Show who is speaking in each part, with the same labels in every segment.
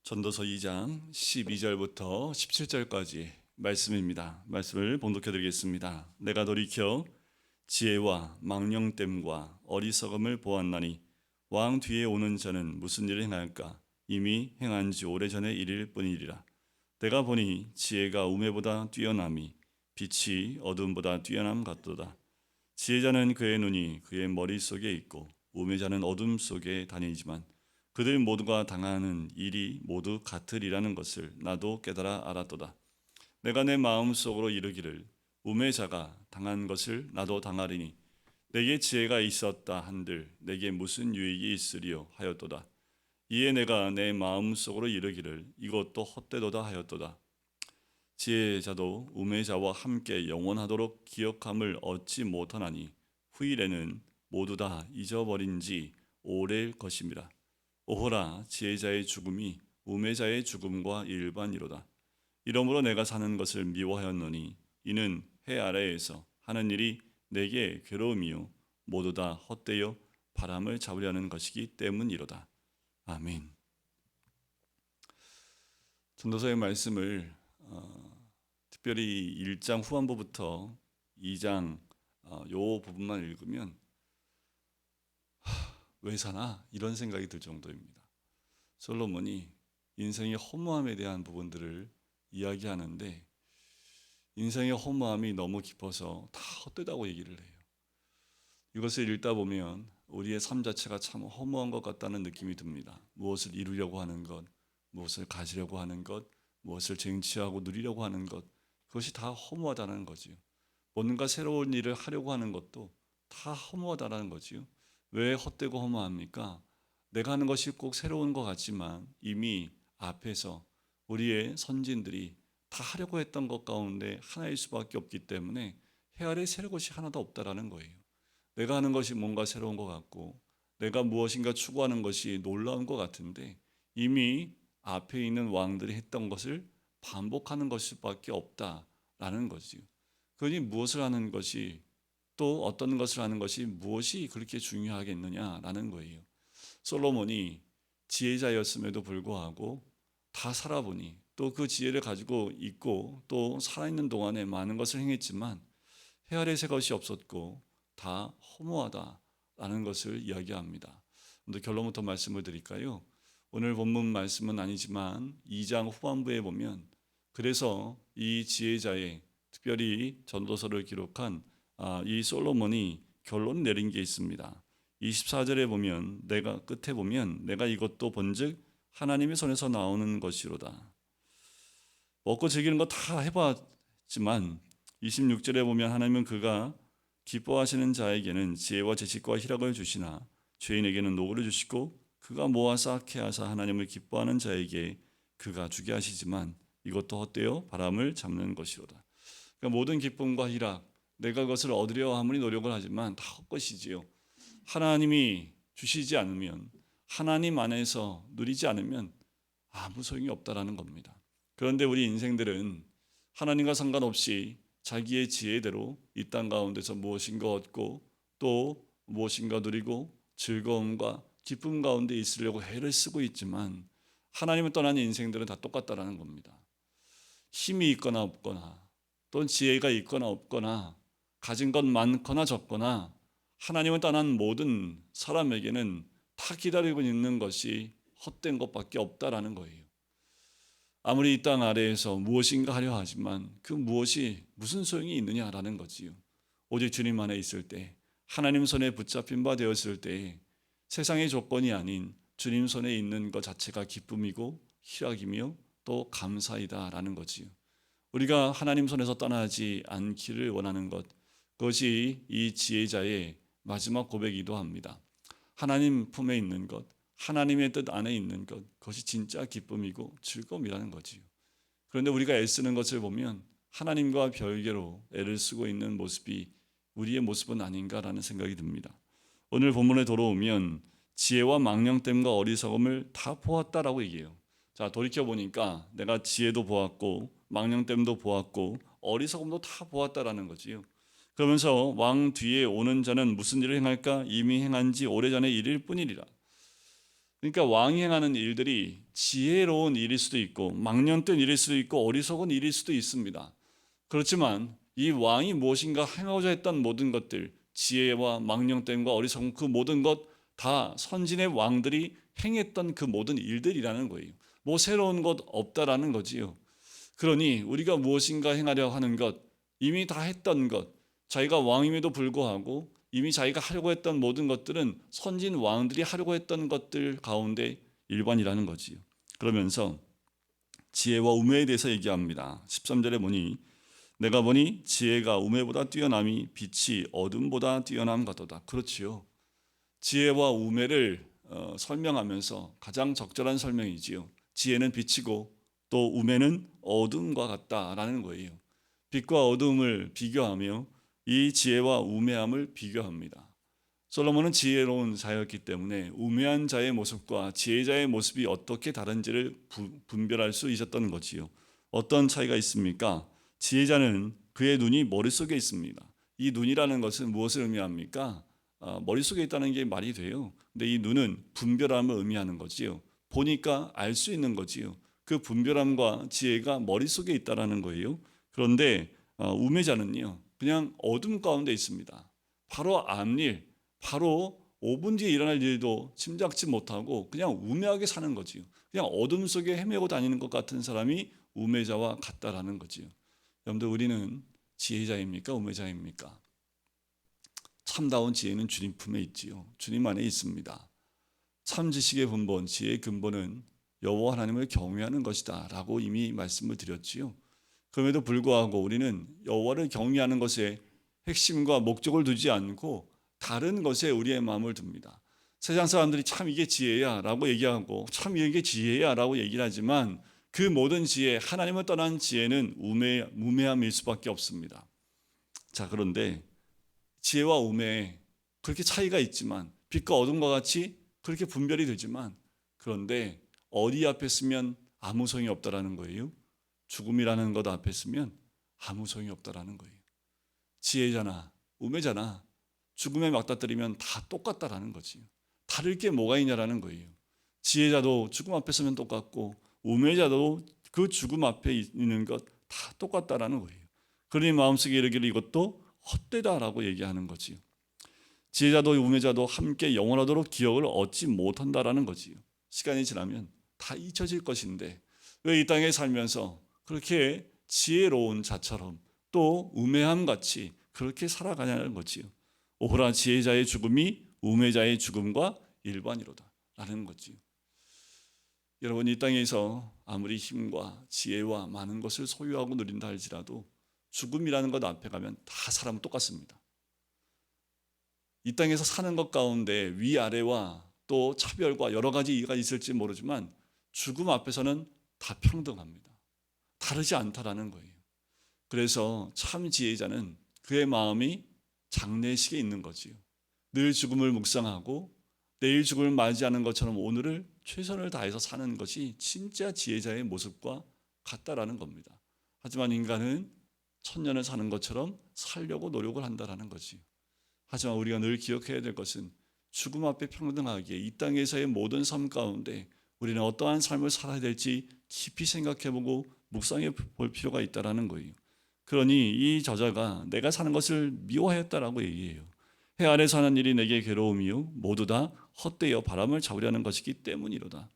Speaker 1: 전도서 2장 12절부터 17절까지 말씀입니다. 말씀을 봉독해 드리겠습니다. 내가 돌이켜 지혜와 망령됨과 어리석음을 보았나니 왕 뒤에 오는 자는 무슨 일을 행할까? 이미 행한 지 오래전의 일일 뿐이리라. 내가 보니 지혜가 우매보다 뛰어남이 빛이 어둠보다 뛰어남 같도다. 지혜자는 그의 눈이 그의 머릿속에 있고 우매자는 어둠 속에 다니지만 그들 모두가 당하는 일이 모두 같으리라는 것을 나도 깨달아 알았도다. 내가 내 마음속으로 이르기를 우매자가 당한 것을 나도 당하리니 내게 지혜가 있었다 한들 내게 무슨 유익이 있으리요 하였도다. 이에 내가 내 마음속으로 이르기를 이것도 헛되도다 하였도다. 지혜자도 우매자와 함께 영원하도록 기억함을 얻지 못하나니 후일에는 모두 다 잊어버린 지 오래일 것임이라. 오호라, 지혜자의 죽음이 우매자의 죽음과 일반이로다. 이러므로 내가 사는 것을 미워하였노니 이는 해 아래에서 하는 일이 내게 괴로움이요 모두 다 헛되어 바람을 잡으려는 것이기 때문이로다. 아멘. 전도서의 말씀을 특별히 1장 후반부부터 2장 요 부분만 읽으면 왜 사나? 이런 생각이 들 정도입니다. 솔로몬이 인생의 허무함에 대한 부분들을 이야기하는데 인생의 허무함이 너무 깊어서 다 헛되다고 얘기를 해요. 이것을 읽다 보면 우리의 삶 자체가 참 허무한 것 같다는 느낌이 듭니다. 무엇을 이루려고 하는 것, 무엇을 가지려고 하는 것, 무엇을 쟁취하고 누리려고 하는 것, 그것이 다 허무하다는 거지요. 뭔가 새로운 일을 하려고 하는 것도 다 허무하다는 거지요. 왜 헛되고 허무합니까? 내가 하는 것이 꼭 새로운 것 같지만 이미 앞에서 우리의 선진들이 다 하려고 했던 것 가운데 하나일 수밖에 없기 때문에 해 아래 새로운 것이 하나도 없다라는 거예요. 내가 하는 것이 뭔가 새로운 것 같고 내가 무엇인가 추구하는 것이 놀라운 것 같은데 이미 앞에 있는 왕들이 했던 것을 반복하는 것밖에 없다라는 거지요. 그러니 무엇을 하는 것이 또 어떤 것을 하는 것이 무엇이 그렇게 중요하겠느냐라는 거예요. 솔로몬이 지혜자였음에도 불구하고 다 살아보니 또 그 지혜를 가지고 있고 또 살아있는 동안에 많은 것을 행했지만 해 아래 새 것이 없었고 다 허무하다라는 것을 이야기합니다. 근데 결론부터 말씀을 드릴까요? 오늘 본문 말씀은 아니지만 2장 후반부에 보면 그래서 이 지혜자의 특별히 전도서를 기록한 이 솔로몬이 결론 내린 게 있습니다. 24절에 보면 내가 끝에 보면 내가 이것도 본즉 하나님의 손에서 나오는 것이로다. 먹고 즐기는 거 다 해봤지만 26절에 보면 하나님은 그가 기뻐하시는 자에게는 지혜와 지식과 희락을 주시나 죄인에게는 노고를 주시고 그가 모아 쌓게 하사 하나님을 기뻐하는 자에게 그가 주게 하시지만 이것도 헛되어 바람을 잡는 것이로다. 그러니까 모든 기쁨과 희락 내가 그것을 얻으려 아무리 노력을 하지만 다 헛것이지요. 하나님이 주시지 않으면 하나님 안에서 누리지 않으면 아무 소용이 없다라는 겁니다. 그런데 우리 인생들은 하나님과 상관없이 자기의 지혜대로 이 땅 가운데서 무엇인가 얻고 또 무엇인가 누리고 즐거움과 기쁨 가운데 있으려고 애를 쓰고 있지만 하나님을 떠난 인생들은 다 똑같다라는 겁니다. 힘이 있거나 없거나 또 지혜가 있거나 없거나 가진 것 많거나 적거나 하나님을 떠난 모든 사람에게는 다 기다리고 있는 것이 헛된 것밖에 없다라는 거예요. 아무리 이 땅 아래에서 무엇인가 하려 하지만 그 무엇이 무슨 소용이 있느냐라는 거지요. 오직 주님 안에 있을 때 하나님 손에 붙잡힌 바 되었을 때 세상의 조건이 아닌 주님 손에 있는 것 자체가 기쁨이고 희락이며 또 감사이다라는 거지요. 우리가 하나님 손에서 떠나지 않기를 원하는 것, 그것이 이 지혜자의 마지막 고백이기도 합니다. 하나님 품에 있는 것, 하나님의 뜻 안에 있는 것, 그것이 진짜 기쁨이고 즐거움이라는 거지요. 그런데 우리가 애쓰는 것을 보면 하나님과 별개로 애를 쓰고 있는 모습이 우리의 모습은 아닌가라는 생각이 듭니다. 오늘 본문에 돌아오면 지혜와 망령됨과 어리석음을 다 보았다라고 얘기해요. 자, 돌이켜보니까 내가 지혜도 보았고 망령됨도 보았고 어리석음도 다 보았다라는 거지요. 그러면서 왕 뒤에 오는 자는 무슨 일을 행할까? 이미 행한 지 오래전의 일일 뿐이리라. 그러니까 왕이 행하는 일들이 지혜로운 일일 수도 있고 망령된 일일 수도 있고 어리석은 일일 수도 있습니다. 그렇지만 이 왕이 무엇인가 행하고자 했던 모든 것들, 지혜와 망령됨과 어리석음, 그 모든 것 다 선진의 왕들이 행했던 그 모든 일들이라는 거예요. 뭐 새로운 것 없다라는 거지요. 그러니 우리가 무엇인가 행하려 하는 것, 이미 다 했던 것, 자기가 왕임에도 불구하고 이미 자기가 하려고 했던 모든 것들은 선진 왕들이 하려고 했던 것들 가운데 일반이라는 거지요. 그러면서 지혜와 우매에 대해서 얘기합니다. 13절에 보니 내가 보니 지혜가 우매보다 뛰어남이 빛이 어둠보다 뛰어남 같도다. 그렇지요. 지혜와 우매를 설명하면서 가장 적절한 설명이지요. 지혜는 빛이고 또 우매는 어둠과 같다라는 거예요. 빛과 어둠을 비교하며 이 지혜와 우매함을 비교합니다. 솔로몬은 지혜로운 자였기 때문에 우매한 자의 모습과 지혜자의 모습이 어떻게 다른지를 분별할 수 있었던 거지요. 어떤 차이가 있습니까? 지혜자는 그의 눈이 머릿속에 있습니다. 이 눈이라는 것은 무엇을 의미합니까? 머릿속에 있다는 게 말이 돼요. 근데 이 눈은 분별함을 의미하는 거지요. 보니까 알 수 있는 거지요. 그 분별함과 지혜가 머릿속에 있다라는 거예요. 그런데 우매자는요, 그냥 어둠 가운데 있습니다. 바로 앞일, 바로 5분 뒤에 일어날 일도 짐작지 못하고 그냥 우매하게 사는 거지요. 그냥 어둠 속에 헤매고 다니는 것 같은 사람이 우매자와 같다라는 거지요. 여러분들, 우리는 지혜자입니까? 우매자입니까? 참다운 지혜는 주님 품에 있지요. 주님 안에 있습니다. 참 지식의 근본, 지혜의 근본은 여호와 하나님을 경외하는 것이다 라고 이미 말씀을 드렸지요. 그럼에도 불구하고 우리는 여호와를 경외하는 것에 핵심과 목적을 두지 않고 다른 것에 우리의 마음을 둡니다. 세상 사람들이 참 이게 지혜야 라고 얘기하고 참 이게 지혜야 라고 얘기를 하지만 그 모든 지혜, 하나님을 떠난 지혜는 우매함일 수밖에 없습니다. 자, 그런데 지혜와 우매에 그렇게 차이가 있지만 빛과 어둠과 같이 그렇게 분별이 되지만 그런데 어디 앞에 쓰면 아무 소용이 없다라는 거예요. 죽음이라는 것 앞에 쓰면 아무 소용이 없다라는 거예요. 지혜자나 우매자나 죽음에 맞닥뜨리면 다 똑같다라는 거지. 다를 게 뭐가 있냐라는 거예요. 지혜자도 죽음 앞에 서면 똑같고 우매자도 그 죽음 앞에 있는 것 다 똑같다라는 거예요. 그러니 마음속에 이르기를 이것도 헛되다라고 얘기하는 거지요. 지혜자도 우매자도 함께 영원하도록 기억을 얻지 못한다라는 거지요. 시간이 지나면 다 잊혀질 것인데 왜 이 땅에 살면서 그렇게 지혜로운 자처럼 또 우매함 같이 그렇게 살아가냐는 거지요. 오호라 지혜자의 죽음이 우매자의 죽음과 일반이로다 라는 거지요. 여러분, 이 땅에서 아무리 힘과 지혜와 많은 것을 소유하고 누린다 할지라도 죽음이라는 것 앞에 가면 다 사람은 똑같습니다. 이 땅에서 사는 것 가운데 위아래와 또 차별과 여러 가지 이유가 있을지 모르지만 죽음 앞에서는 다 평등합니다. 다르지 않다라는 거예요. 그래서 참 지혜자는 그의 마음이 장래식에 있는 거지요. 늘 죽음을 묵상하고 내일 죽음을 맞이하는 것처럼 오늘을 최선을 다해서 사는 것이 진짜 지혜자의 모습과 같다라는 겁니다. 하지만 인간은 천년을 사는 것처럼 살려고 노력을 한다라는 거지요. 하지만 우리가 늘 기억해야 될 것은 죽음 앞에 평등하게 이 땅에서의 모든 삶 가운데 우리는 어떠한 삶을 살아야 될지 깊이 생각해보고 묵상해 볼 필요가 있다라는 거예요. 그러니 이 저자가 내가 사는 것을 미워하였다라고 얘기해요. 해 아래 사는 일이 내게 괴로움이요 모두 다 헛되어 바람을 잡으려는 것이기 때문이로다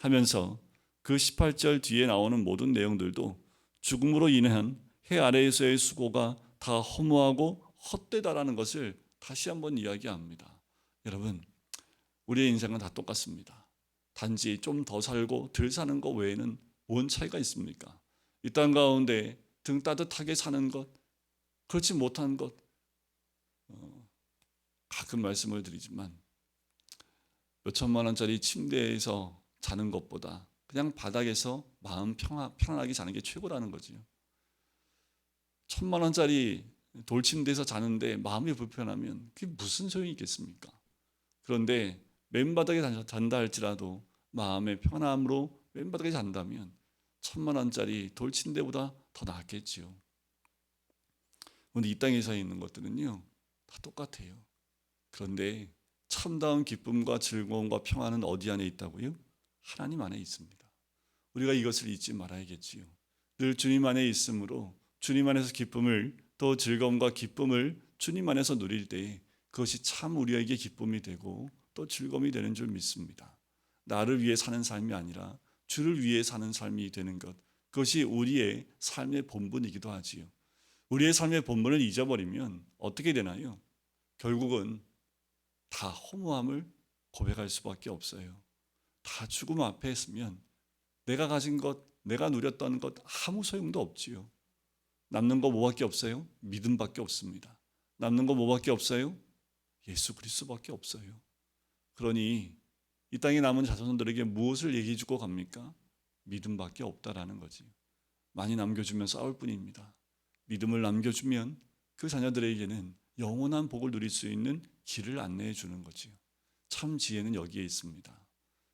Speaker 1: 하면서 그 18절 뒤에 나오는 모든 내용들도 죽음으로 인한 해 아래에서의 수고가 다 허무하고 헛되다라는 것을 다시 한번 이야기합니다. 여러분, 우리의 인생은 다 똑같습니다. 단지 좀 더 살고 덜 사는 것 외에는 뭔 차이가 있습니까? 이 땅 가운데 등 따뜻하게 사는 것, 그렇지 못한 것, 가끔 말씀을 드리지만 몇 천만 원짜리 침대에서 자는 것보다 그냥 바닥에서 마음 편안하게 자는 게 최고라는 거지요. 1,000만 원짜리 돌침대에서 자는데 마음이 불편하면 그게 무슨 소용이 있겠습니까? 그런데 맨바닥에 잔다 할지라도 마음의 편함으로 맨바닥에 잔다면 1,000만 원짜리 돌침대보다 더 낫겠지요. 그런데 이 땅에 서 있는 것들은요 다 똑같아요. 그런데 참다운 기쁨과 즐거움과 평안은 어디 안에 있다고요? 하나님 안에 있습니다. 우리가 이것을 잊지 말아야겠지요. 늘 주님 안에 있으므로 주님 안에서 기쁨을, 또 즐거움과 기쁨을 주님 안에서 누릴 때 그것이 참 우리에게 기쁨이 되고 또 즐거움이 되는 줄 믿습니다. 나를 위해 사는 삶이 아니라 주를 위해 사는 삶이 되는 것, 그것이 우리의 삶의 본분이기도 하지요. 우리의 삶의 본분을 잊어버리면 어떻게 되나요? 결국은 다 허무함을 고백할 수밖에 없어요. 다 죽음 앞에 있으면 내가 가진 것, 내가 누렸던 것 아무 소용도 없지요. 남는 거 뭐밖에 없어요? 믿음밖에 없습니다. 남는 거 뭐밖에 없어요? 예수 그리스도밖에 없어요. 그러니 이 땅에 남은 자손들에게 무엇을 얘기해 주고 갑니까? 믿음밖에 없다라는 거지. 많이 남겨주면 싸울 뿐입니다. 믿음을 남겨주면 그 자녀들에게는 영원한 복을 누릴 수 있는 길을 안내해 주는 거지요. 참 지혜는 여기에 있습니다.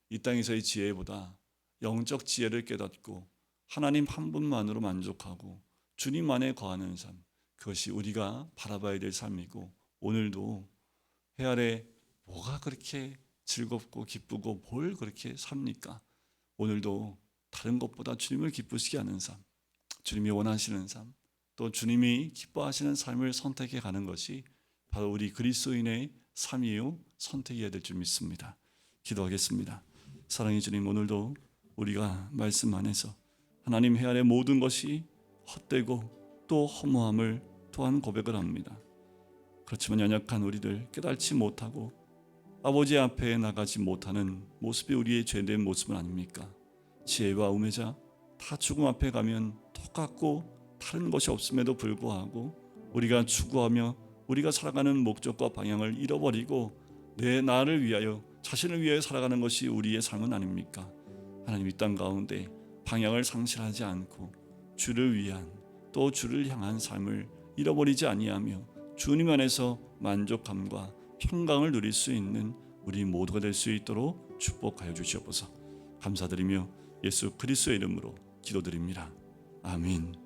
Speaker 1: 이 땅에서의 지혜보다 영적 지혜를 깨닫고 하나님 한 분만으로 만족하고 주님 안에 거하는 삶, 그것이 우리가 바라봐야 될 삶이고, 오늘도 해 아래 뭐가 그렇게 즐겁고 기쁘고 뭘 그렇게 삽니까? 오늘도 다른 것보다 주님을 기쁘시게 하는 삶, 주님이 원하시는 삶, 또 주님이 기뻐하시는 삶을 선택해 가는 것이 바로 우리 그리스도인의 삶이요 선택해야 될 줄 믿습니다. 기도하겠습니다. 사랑의 주님, 오늘도 우리가 말씀 안에서 하나님 해 아래 모든 것이 헛되고 또 허무함을 또한 고백을 합니다. 그렇지만 연약한 우리들 깨닫지 못하고 아버지 앞에 나가지 못하는 모습이 우리의 죄된 모습은 아닙니까? 지혜와 우매자 다 죽음 앞에 가면 똑같고 다른 것이 없음에도 불구하고 우리가 추구하며 우리가 살아가는 목적과 방향을 잃어버리고 내 나를 위하여, 자신을 위하여 살아가는 것이 우리의 삶은 아닙니까? 하나님, 이 땅 가운데 방향을 상실하지 않고 주를 위한, 또 주를 향한 삶을 잃어버리지 아니하며 주님 안에서 만족함과 평강을 누릴 수 있는 우리 모두가 될 수 있도록 축복하여 주시옵소서. 감사드리며 예수 그리스도의 이름으로 기도드립니다. 아멘.